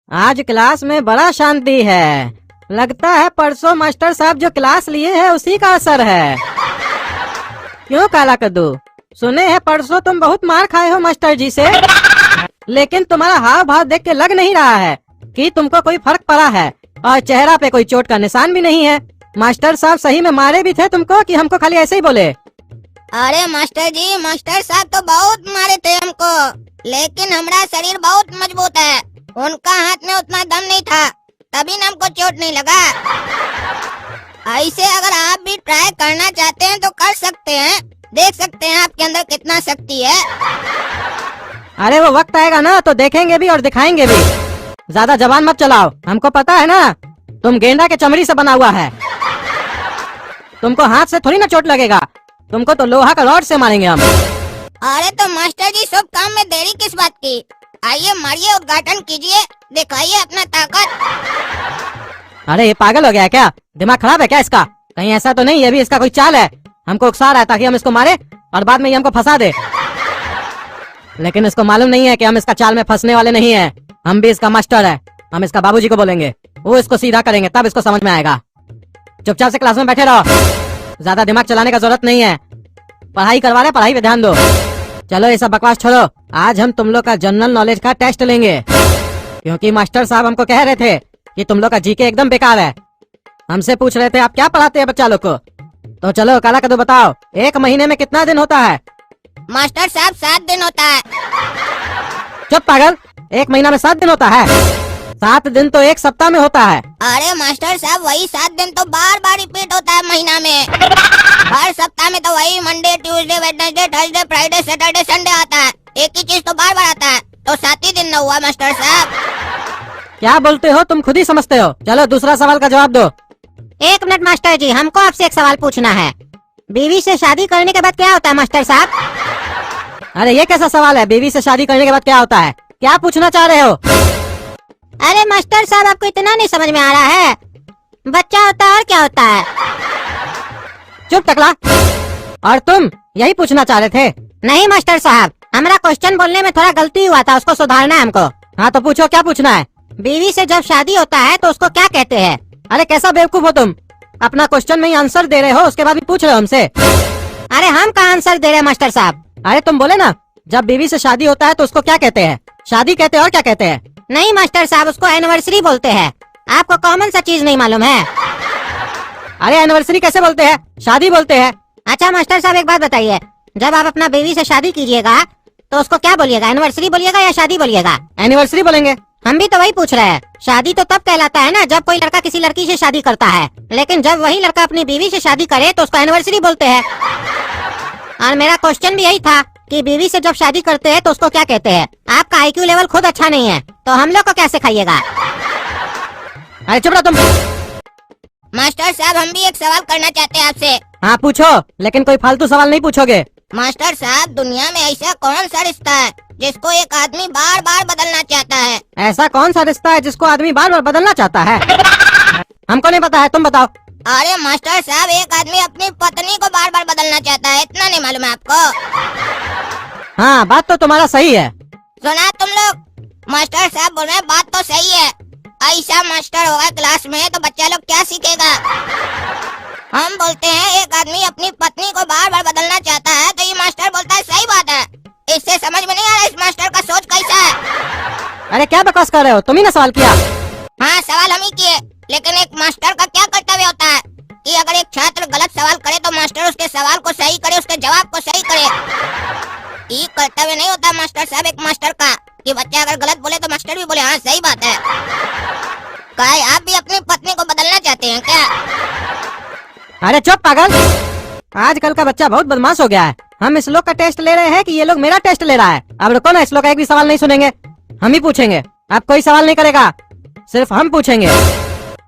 आज क्लास में बड़ा शांति है। लगता है परसों मास्टर साहब जो क्लास लिए हैं उसी का असर है। क्यों काला कद्दू, सुने हैं परसों तुम बहुत मार खाए हो मास्टर जी से, लेकिन तुम्हारा हाव भाव देख के लग नहीं रहा है कि तुमको कोई फर्क पड़ा है और चेहरा पे कोई चोट का निशान भी नहीं है। मास्टर साहब सही में मारे भी थे तुमको कि हमको खाली ऐसे ही बोले? अरे मास्टर जी, मास्टर साहब तो बहुत मारे थे हमको, लेकिन हमारा शरीर बहुत मजबूत है। उनका हाथ में उतना दम नहीं था, तभी ना हमको चोट नहीं लगा। ऐसे अगर आप भी ट्राई करना चाहते हैं तो कर सकते हैं, देख सकते हैं आपके अंदर कितना शक्ति है। अरे वो वक्त आएगा ना तो देखेंगे भी और दिखाएंगे भी। ज्यादा जबान मत चलाओ, हमको पता है ना तुम गेंडा के चमड़ी से बना हुआ है। तुमको हाथ से थोड़ी ना चोट लगेगा, तुमको तो लोहा का रॉड से मारेंगे हम। अरे तो मास्टर जी, सब काम में देरी किस बात की? आइए मारिए, उद्घाटन कीजिए, दिखाइए अपना ताकत। अरे ये पागल हो गया है क्या? दिमाग खराब है क्या इसका? कहीं ऐसा तो नहीं ये भी इसका कोई चाल है, हमको उकसा रहा है ताकि हम इसको मारे और बाद में ये हमको फंसा दे। लेकिन इसको मालूम नहीं है कि हम इसका चाल में फंसने वाले नहीं है। हम भी इसका मास्टर है, हम इसका बाबूजी को बोलेंगे, वो इसको सीधा करेंगे, तब इसको समझ में आएगा। चुपचाप से क्लास में बैठे रहो, ज्यादा दिमाग चलाने का जरूरत नहीं है। पढ़ाई करवा रहे, पढ़ाई पे ध्यान दो। चलो ये सब बकवास छोड़ो, आज हम तुम लोग का जनरल नॉलेज का टेस्ट लेंगे, क्योंकि मास्टर साहब हमको कह रहे थे कि तुम लोग का जीके एकदम बेकार है। हमसे पूछ रहे थे आप क्या पढ़ाते हैं बच्चा लोग को। तो चलो काला कद्दू बताओ, एक महीने में कितना दिन होता है? मास्टर साहब 7 दिन होता है। चुप पागल, एक महीना में 7 दिन होता है? 7 दिन तो एक सप्ताह में होता है। अरे मास्टर साहब, वही 7 दिन तो बार बार रिपीट होता है महीना में। हर सप्ताह में तो वही Monday, Tuesday, Wednesday, Thursday, Friday, Saturday, Sunday आता है। एक ही चीज तो बार बार आता है, तो 7 ही दिन न हुआ मास्टर साहब। क्या बोलते हो तुम, खुद ही समझते हो। चलो दूसरा सवाल का जवाब दो। 1 मिनट मास्टर जी, हमको आपसे एक सवाल पूछना है। बीवी से शादी करने के बाद क्या होता है मास्टर साहब? अरे ये कैसा सवाल है, बीवी से शादी करने के बाद क्या होता है? क्या पूछना चाह रहे हो? अरे मास्टर साहब, आपको इतना नहीं समझ में आ रहा है? बच्चा होता है और क्या होता है? चुप टकला। और तुम यही पूछना चाह रहे थे? नहीं मास्टर साहब, हमारा क्वेश्चन बोलने में थोड़ा गलती हुआ था, उसको सुधारना है हमको। हाँ तो पूछो, क्या पूछना है? बीवी से जब शादी होता है तो उसको क्या कहते हैं? अरे कैसा बेवकूफ हो तुम, अपना क्वेश्चन में ही आंसर दे रहे हो, उसके बाद भी पूछ रहे हो हमसे। अरे हम कहाँ आंसर दे रहे हैं मास्टर साहब? अरे तुम बोले ना जब बीवी से शादी होता है तो उसको क्या कहते हैं? शादी कहते हैं और क्या कहते हैं? नहीं मास्टर साहब, उसको एनिवर्सरी बोलते हैं। आपको कॉमन सा चीज नहीं मालूम है? अरे एनिवर्सरी कैसे बोलते हैं, शादी बोलते हैं। अच्छा मास्टर साहब, एक बात बताइए, जब आप अपना बीवी से शादी कीजिएगा तो उसको क्या बोलिएगा? एनिवर्सरी बोलिएगा या शादी बोलिएगा? एनिवर्सरी बोलेंगे। हम भी तो वही पूछ रहे हैं। शादी तो तब कहलाता है ना जब कोई लड़का किसी लड़की से शादी करता है, लेकिन जब वही लड़का अपनी बीवी से शादी करे तो उसको एनिवर्सरी बोलते हैं। और मेरा क्वेश्चन भी यही था कि बीवी से जब शादी करते हैं तो उसको क्या कहते हैं? आपका आईक्यू लेवल खुद अच्छा नहीं है तो हम लोग को क्या सिखाइएगा? अरे चुप रहो तुम। मास्टर साहब, हम भी एक सवाल करना चाहते हैं आपसे। हाँ पूछो, लेकिन कोई फालतू सवाल नहीं पूछोगे। मास्टर साहब, दुनिया में ऐसा कौन सा रिश्ता है जिसको एक आदमी बार बार बदलना चाहता है? ऐसा कौन सा रिश्ता है जिसको आदमी बार बार बदलना चाहता है? हमको नहीं पता है, तुम बताओ। अरे मास्टर साहब, एक आदमी अपनी पत्नी को बार बार बदलना चाहता है, इतना नहीं मालूम है आपको? हाँ बात तो तुम्हारा सही है। सुना तुम लोग? मास्टर साहब बोल रहे हैं बात तो सही है। ऐसा मास्टर होगा क्लास में तो बच्चा लोग क्या सीखेगा? हम बोलते हैं एक आदमी अपनी पत्नी को बार बार बदलना चाहता है, तो ये मास्टर बोलता है सही बात है। इससे समझ में नहीं आ रहा इस मास्टर का सोच कैसा है। अरे क्या बकवास कर रहे हो, तुम ही ना सवाल किया। हाँ सवाल हम ही किए, लेकिन एक मास्टर का क्या कर्तव्य होता है कि अगर एक छात्र गलत सवाल करे तो मास्टर उसके सवाल को सही करे, उसके जवाब को सही करे। ये कर्तव्य नहीं होता मास्टर साहब एक मास्टर का कि बच्चा अगर गलत बोले तो मास्टर भी बोले हाँ सही बात है। क्या आप भी अपनी पत्नी को बदलना चाहते हैं क्या? अरे चुप पागल, आजकल का बच्चा बहुत बदमाश हो गया है। हम इस लोग का टेस्ट ले रहे हैं कि ये लोग मेरा टेस्ट ले रहा है? अब रुको ना, इस लोग का एक भी सवाल नहीं सुनेंगे, हम ही पूछेंगे। अब कोई सवाल नहीं करेगा, सिर्फ हम पूछेंगे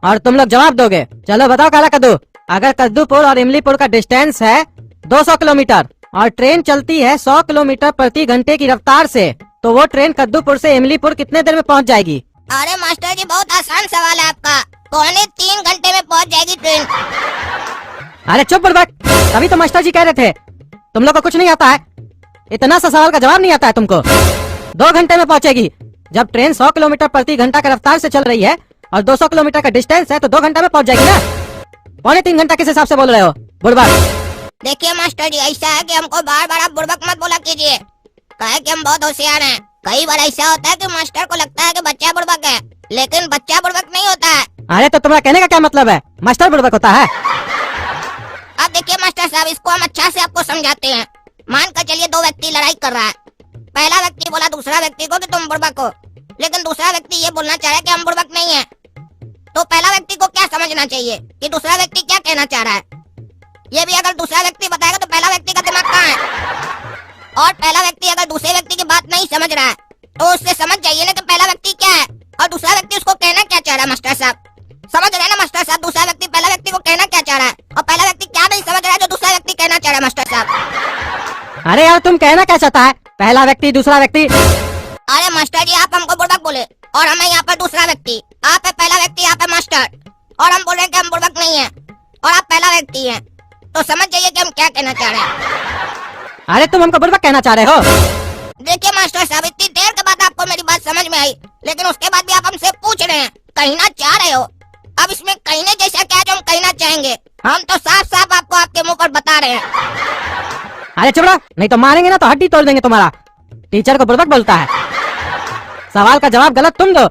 और तुम लोग जवाब दोगे। चलो बताओ काला कद्दू, अगर कद्दूपुर और इमलीपुर का डिस्टेंस है 200 किलोमीटर और ट्रेन चलती है 100 किलोमीटर प्रति घंटे की रफ्तार से, तो वो ट्रेन कद्दूपुर से इमलीपुर कितने देर में पहुंच जाएगी? अरे मास्टर जी, बहुत आसान सवाल है आपका। 2.75 घंटे में पहुंच जाएगी ट्रेन। अरे चुप बुड़बक, तभी तो मास्टर जी कह रहे थे तुम लोग को कुछ नहीं आता है, इतना सा सवाल का जवाब नहीं आता है तुमको। 2 घंटे में पहुंचेगी। जब ट्रेन 100 किलोमीटर प्रति घंटा की रफ्तार से चल रही है और 200 किलोमीटर का डिस्टेंस है तो 2 घंटे में पहुंच जाएगी ना। 2.25 घंटा किस हिसाब से बोल रहे हो बुड़बक? देखिए मास्टर जी, ऐसा है कि हमको बार बार आप बुड़बक मत बोला कीजिए। कहे कि हम बहुत होशियार हैं। कई बार ऐसा होता है कि मास्टर को लगता है कि बच्चा बुड़बक है, लेकिन बच्चा बुड़बक नहीं होता है। अरे तो तुम्हारा कहने का क्या मतलब है? मास्टर बुड़बक होता है? अब देखिए मास्टर साहब, इसको हम अच्छा से आपको समझाते हैं। मान कर चलिए 2 व्यक्ति लड़ाई कर रहा है। पहला व्यक्ति बोला दूसरा व्यक्ति को कि तुम बुड़बक हो, लेकिन दूसरा व्यक्ति ये बोलना चाह रहा है कि हम बुड़बक नहीं है। तो पहला व्यक्ति को क्या समझना चाहिए कि दूसरा व्यक्ति क्या कहना चाह रहा है? ये भी अगर दूसरा व्यक्ति बताएगा तो पहला व्यक्ति का दिमाग कहाँ है? और पहला व्यक्ति अगर दूसरे व्यक्ति की बात नहीं समझ रहा है तो उससे समझ जाइए ना कि पहला व्यक्ति क्या है और दूसरा व्यक्ति उसको कहना क्या चाह रहा है। मास्टर साहब समझ रहे हैं ना मास्टर साहब? दूसरा व्यक्ति पहला व्यक्ति को कहना क्या चाह रहा है और पहला व्यक्ति क्या नहीं समझ रहा है जो दूसरा व्यक्ति कहना चाह रहा है। मास्टर साहब अरे यार तुम कहना क्या चाहता है? पहला व्यक्ति दूसरा व्यक्ति? अरे मास्टर जी, आप हमको बुड़बक बोले और हमें यहाँ पर दूसरा व्यक्ति। आप है पहला व्यक्ति, आप है मास्टर, और हम बोल रहे हैं कि हम बुड़बक नहीं है और आप पहला व्यक्ति हैं। तो समझ जाइए कि हम क्या कहना चाह रहे हैं। अरे तुम हमको बुड़बक कहना चाह रहे हो? देखिए मास्टर साहब, इतनी देर के बाद आपको मेरी बात समझ में आई, लेकिन उसके बाद भी आप हमसे पूछ रहे हैं, कहना चाह रहे हो। अब इसमें कहने जैसा क्या जो हम कहना चाहेंगे? हम तो साफ साफ आपको आपके मुंह पर बता रहे हैं। अरे चुप रहो, नहीं तो मारेंगे ना तो हड्डी तोड़ देंगे तुम्हारा। टीचर को बुड़बक बोलता है? सवाल का जवाब गलत तुम दो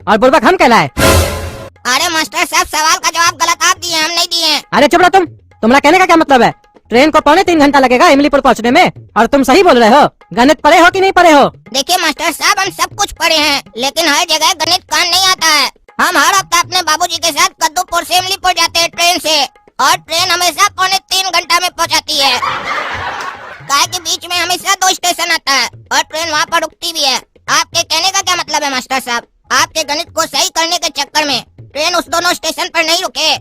और बुड़बक हम कहलाए। अरे मास्टर साहब, सवाल का जवाब गलत आप दिए, हम नहीं दिए। अरे चुप रहो तुम। तुम्हारा कहने का क्या मतलब है? ट्रेन को 2.25 घंटा लगेगा इमलीपुर पहुंचने में और तुम सही बोल रहे हो। गणित पढ़े हो कि नहीं पढ़े हो? देखिए मास्टर साहब, हम सब कुछ पढ़े हैं, लेकिन हर जगह गणित कान नहीं आता है। हम हर हफ्ता अपने बाबूजी के साथ कद्दूपुर से इमलीपुर जाते हैं ट्रेन से, और ट्रेन हमेशा 2.25 घंटा में पहुंचाती है। गाय के बीच में हमेशा 2 स्टेशन आता है और ट्रेन वहाँ पर रुकती भी है। आपके कहने का क्या मतलब है मास्टर साहब? आपके गणित को सही करने के चक्कर में ट्रेन उस दोनों स्टेशन पर नहीं रुके।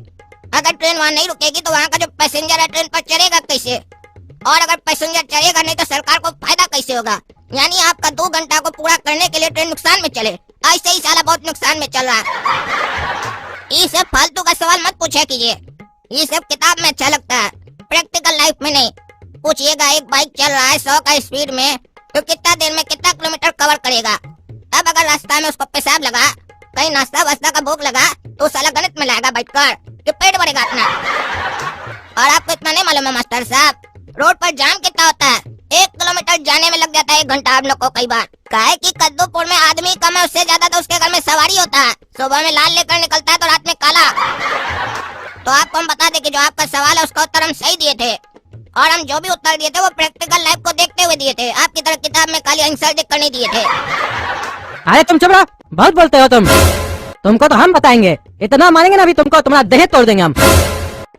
अगर ट्रेन वहाँ नहीं रुकेगी तो वहाँ का जो पैसेंजर है ट्रेन पर चढ़ेगा कैसे? और अगर पैसेंजर चढ़ेगा नहीं तो सरकार को फायदा कैसे होगा? यानी आपका 2 घंटा को पूरा करने के लिए ट्रेन नुकसान में चले। ऐसे ही साला बहुत नुकसान में चल रहा है। ये सब फालतू का सवाल मत पूछा कीजिए। ये सब किताब में अच्छा लगता है, प्रैक्टिकल लाइफ में नहीं। पूछिएगा, एक बाइक चल रहा है 100 का स्पीड में तो कितना देर में कितना किलोमीटर कवर करेगा? अब अगर रास्ता में उसको पेशाब लगा, कहीं नाश्ता वास्ता का भूख लगा तो साला गणित में लाएगा बैठकर कि पेट भरेगा अपना। और आपको इतना नहीं मालूम है मास्टर साहब, रोड पर जाम कितना होता है? 1 किलोमीटर जाने में लग जाता है 1 घंटा हम लोग को कई बार। काहे कि कद्दूपुर में आदमी कम है, उससे ज्यादा तो उसके घर में सवारी होता है। सुबह में लाल लेकर निकलता है तो रात में काला। तो आपको हम बता दें कि जो आपका सवाल है उसका उत्तर हम सही दिए थे, और हम जो भी उत्तर दिए थे वो प्रैक्टिकल लाइफ को देखते हुए दिए थे। आपकी तरह किताब में खाली आंसर देख कर नहीं दिए थे। अरे तुम चुप रहो, बहुत बोलते हो तुम। तुमको तो हम बताएंगे, इतना मारेंगे ना अभी तुमको, तुम्हारा देह तोड़ देंगे हम।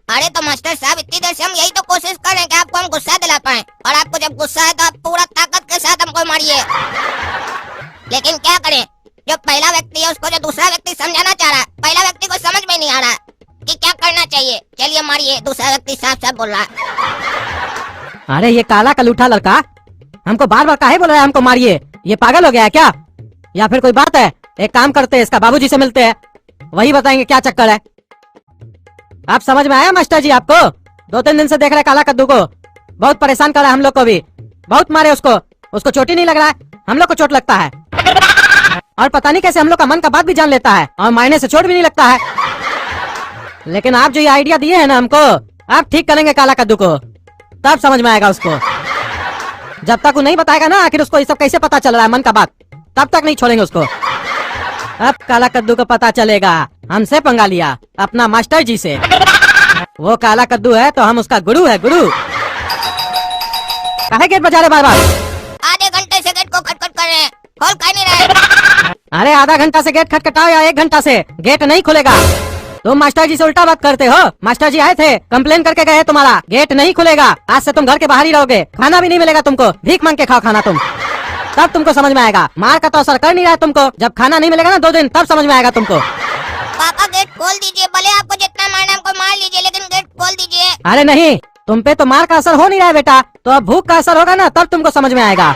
अरे तो मास्टर साहब, इतनी देर से हम यही तो कोशिश कर रहे हैं कि आपको हम गुस्सा दिला पाए, और आपको जब गुस्सा है तो आप पूरा ताकत के साथ हमको मारिए। लेकिन क्या करें, जो पहला व्यक्ति है उसको जो दूसरा व्यक्ति समझाना चाह रहा है, पहला व्यक्ति को समझ में नहीं आ रहा है कि क्या करना चाहिए। चलिए मारिए, दूसरा व्यक्ति साफ साफ बोल रहा है। अरे ये काला कलूठा लड़का हमको बार बार काहे बोल रहा है हमको मारिए? ये पागल हो गया है क्या? या फिर कोई बात है? एक काम करते हैं, इसका बाबूजी से मिलते हैं, वही बताएंगे क्या चक्कर है। आप समझ में आया मास्टर जी आपको? 2-3 दिन से देख रहे काला कद्दू को, बहुत परेशान कर रहा है हम लोग को भी। बहुत मारे उसको चोट ही नहीं लग रहा है, हम लोग को चोट लगता है। और पता नहीं कैसे हम लोग का मन का बात भी जान लेता है और मायने से चोट भी नहीं लगता है। लेकिन आप जो ये आइडिया दिए हैं ना हमको, आप ठीक करेंगे काला कद्दू को, तब समझ में आएगा उसको। जब तक वो नहीं बताएगा ना आखिर उसको ये सब कैसे पता चल रहा है मन का बात, तब तक नहीं छोड़ेंगे उसको। अब काला कद्दू को पता चलेगा हमसे पंगा लिया अपना मास्टर जी से। वो काला कद्दू है तो हम उसका गुरु है, गुरु। काहे गेट बजा रहे बार बार? आधे घंटे से गेट को खटखट कर रहे हैं, खोल क्यों नहीं रहे? अरे आधा घंटा से गेट खटखटाओ या 1 घंटा से, गेट नहीं खुलेगा। तुम मास्टर जी से उल्टा बात करते हो। मास्टर जी आए थे, कंप्लेन करके गए, तुम्हारा गेट नहीं खुलेगा। आज से तुम घर के बाहर ही रहोगे, खाना भी नहीं मिलेगा तुमको, भीख मांग के खाओ खाना तुम, तब तुमको समझ में आएगा। मार का तो असर कर नहीं रहा है तुमको, जब खाना नहीं मिलेगा ना 2 दिन, तब समझ में आएगा तुमको। पापा गेट खोल दीजिए, भले आपको जितना मारना हमको मार लीजिए, लेकिन गेट खोल दीजिए। अरे नहीं, तुम पे तो मार का असर हो नहीं रहा है बेटा, तो अब भूख का असर होगा ना, तब तुमको समझ में आएगा।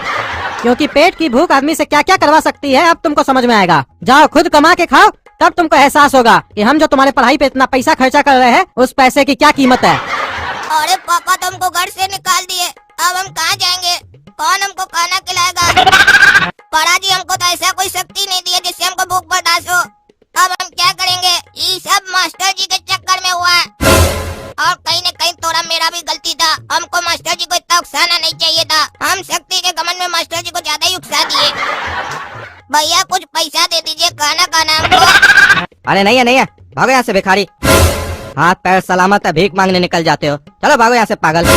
क्योंकि पेट की भूख आदमी से क्या क्या करवा सकती है, अब तुमको समझ में आएगा। जाओ खुद कमा के खाओ, तब तुमको एहसास होगा कि हम जो तुम्हारे पढ़ाई पे इतना पैसा खर्चा कर रहे हैं, उस पैसे की क्या कीमत है। अरे पापा, तुमको घर से निकाल दिए, अब हम कहाँ जाएंगे? कौन हमको खाना खिलाएगा? पड़ा जी हमको तो ऐसा कोई शक्ति नहीं दी है जिससे हमको भूख बर्दाश्त हो। अब हम क्या करेंगे? ये सब मास्टर जी के चक्कर में हुआ है। और कहीं न कहीं थोड़ा मेरा भी गलती था। हमको मास्टर जी को इतना उकसाना नहीं चाहिए था। हम शक्ति के घमंड में मास्टर जी को ज्यादा ही उकसा दिए। भैया कुछ पैसा दे दीजिए, खाना खाना हमको। अरे नहीं है नहीं है, भागो यहाँ से भिखारी। हाथ पैर सलामत है, भीख मांगने निकल जाते हो। चलो भागो यहाँ से पागल।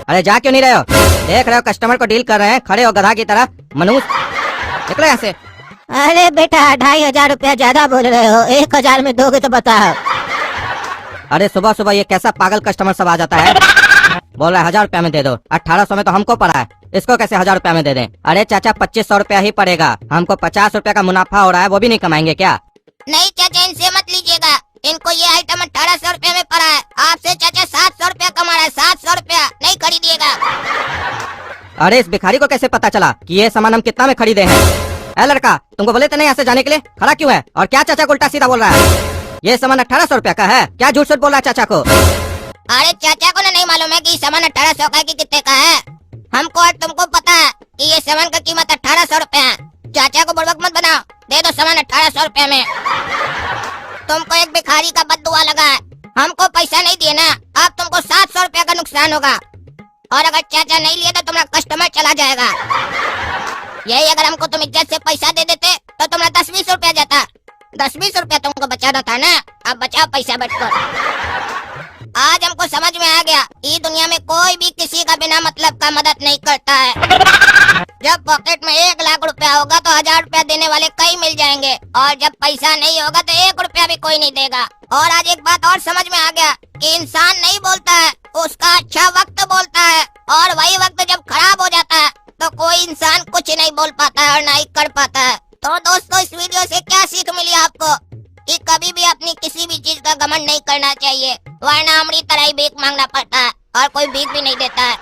अरे जा क्यों नहीं रहे हो? देख रहे हो कस्टमर को डील कर रहे हैं, खड़े हो गधा की तरह। मनूस निकलो यहाँ से। अरे बेटा 2500 रुपया ज्यादा बोल रहे हो, 1000 में दोगे तो बताओ। अरे सुबह सुबह ये कैसा पागल कस्टमर सब आ जाता है। बोल रहा है 1000 रुपया में दे दो। 1800 में तो हमको पड़ा है, इसको कैसे 1000 रुपया में दे दें? अरे चाचा 2500 रुपया ही पड़ेगा। हमको 50 रुपया का मुनाफा हो रहा है, वो भी नहीं कमाएंगे क्या? नहीं चाचा, इनसे मत लीजिएगा। इनको ये आइटम 1800 रुपया में पड़ा है। आपसे चाचा 700 रुपया कमा रहा है। 700 रुपया नहीं खरीदिएगा। अरे इस भिखारी को कैसे पता चला कि ये सामान हम कितना में खरीदे हैं? ए लड़का, तुमको बोले थे नहीं यहाँ से जाने के लिए, खड़ा क्यों है? और क्या चाचा को उल्टा सीधा बोल रहा है? ये सामान 1800 रुपया का है, क्या झूठ बोल रहा है चाचा को? अरे चाचा को ना नहीं मालूम है कि सामान 1800 का कि कितने का है? हमको और तुमको पता है कि ये सामान का कीमत 1800 रुपया है। चाचा को बुड़बक मत बनाओ, दे दो सामान 1800 रुपया में। तुमको एक भिखारी का बद्दुआ लगा है। हमको पैसा नहीं दिए ना, अब तुमको 700 रुपया का नुकसान होगा। और अगर चाचा नहीं लिए तो तुम्हारा कस्टमर चला जाएगा। यही अगर हमको तुम इज्जत से पैसा दे देते तो तुम्हारा 10-20 रुपया जाता। 10-20 रुपया तुमको बचाना था ना, अब बचाओ पैसा बैठकर। आज हमको समझ में आ गया, इस दुनिया में कोई भी किसी का बिना मतलब का मदद नहीं करता है। जब पॉकेट में 1 लाख रुपया होगा तो 1000 रुपया देने वाले कई मिल जाएंगे, और जब पैसा नहीं होगा तो 1 रुपया भी कोई नहीं देगा। और आज एक बात और समझ में आ गया कि इंसान नहीं बोलता है, उसका अच्छा वक्त बोलता है। और वही वक्त जब खराब हो जाता है तो कोई इंसान कुछ नहीं बोल पाता है और ना ही कर पाता है। तो दोस्तों, इस वीडियो से क्या सीख मिली आपको? कि कभी भी अपनी किसी भी चीज का घमंड नहीं करना चाहिए, वरना हमारी तरह ही भीख मांगना पड़ता है और कोई भीख भी नहीं देता है।